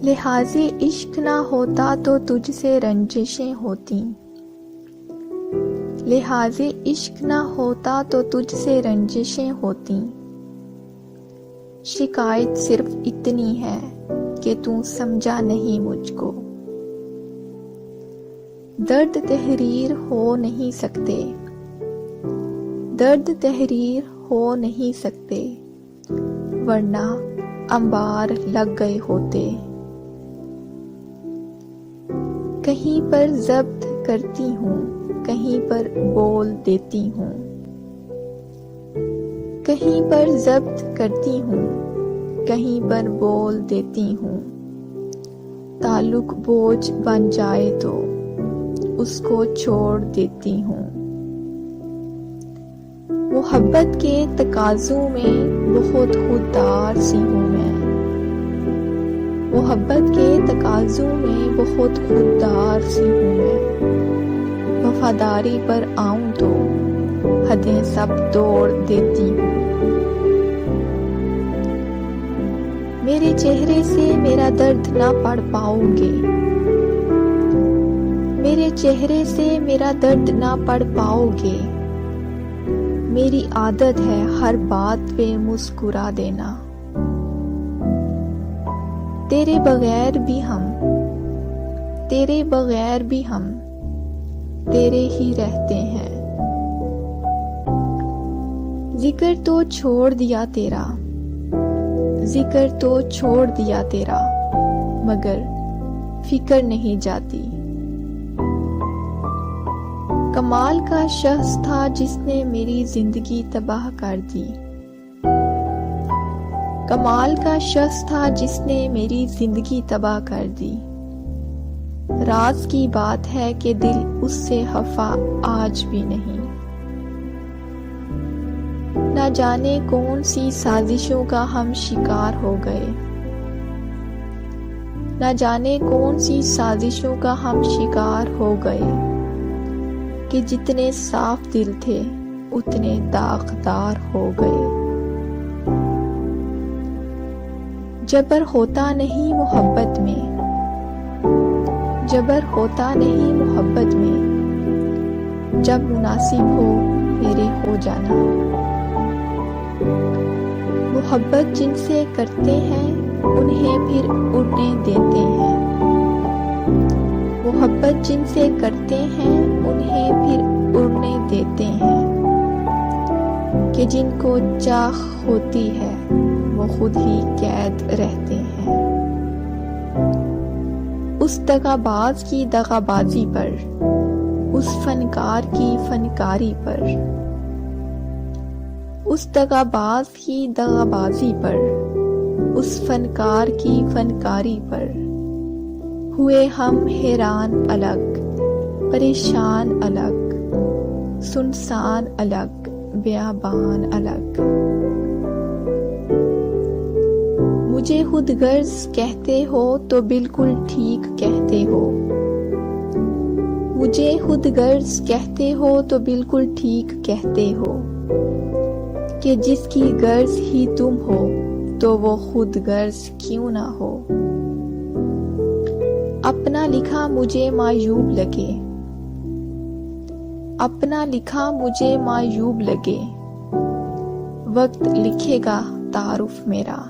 लिहाज़े इश्क ना होता तो तुझसे रंजिशें होती। लिहाज़े इश्क ना होता तो तुझसे रंजिशें होती। शिकायत सिर्फ इतनी है कि तू समझा नहीं मुझको। दर्द तहरीर हो नहीं सकते, दर्द तहरीर हो नहीं सकते, वरना अंबार लग गए होते। कहीं पर जब्त करती हूँ, कहीं पर बोल देती हूँ। कहीं पर जब्त करती हूँ, कहीं पर बोल देती हूँ। ताल्लुक बोझ बन जाए तो उसको छोड़ देती हूँ। मोहब्बत के तकाज़ों में बहुत खुददार सी हूँ मैं। मोहब्बत के तकाज़ों में बहुत खुददार सी हूँ मैं। वफादारी पर आऊं तो हदें सब तोड़ देती हूँ। मेरे चेहरे से मेरा दर्द ना पढ़ पाओगे, मेरे चेहरे से मेरा दर्द ना पढ़ पाओगे। मेरी आदत है हर बात पे मुस्कुरा देना। तेरे बगैर भी हम, तेरे बगैर भी हम तेरे ही रहते हैं। जिक्र तो छोड़ दिया तेरा, जिक्र तो छोड़ दिया तेरा, मगर फिक्र नहीं जाती। कमाल का शख्स था जिसने मेरी जिंदगी तबाह कर दी। कमाल का शख्स था जिसने मेरी जिंदगी तबाह कर दी। राज की बात है कि दिल उससे खफा आज भी नहीं। न जाने कौन सी साजिशों का हम शिकार हो गए, न जाने कौन सी साजिशों का हम शिकार हो गए, कि जितने साफ दिल थे उतने दागदार हो गए। जबर होता नहीं मोहब्बत में, जबर होता नहीं मोहब्बत में, जब मुनासिब हो मेरे हो जाना। मोहब्बत जिनसे करते हैं उन्हें फिर उड़ने देते हैं। मोहब्बत जिनसे करते हैं उन्हें फिर उड़ने देते हैं, कि जिनको चाह होती है वो खुद ही कैद रहते हैं। उस दगाबाज की दगाबाजी पर, उस फनकार की फनकारी पर, उस दगाबाज की दगाबाजी पर, उस फनकार की फनकारी पर हुए हम हैरान अलग, परेशान अलग, सुनसान अलग, बेआबान अलग। मुझे खुद गर्ज कहते हो तो बिल्कुल ठीक कहते हो। मुझे खुद गर्ज कहते हो तो बिल्कुल ठीक कहते हो, कि जिसकी गर्ज ही तुम हो तो वो खुद गर्ज क्यों ना हो। अपना लिखा मुझे मायूब लगे, अपना लिखा मुझे मायूब लगे, वक्त लिखेगा तारुफ मेरा।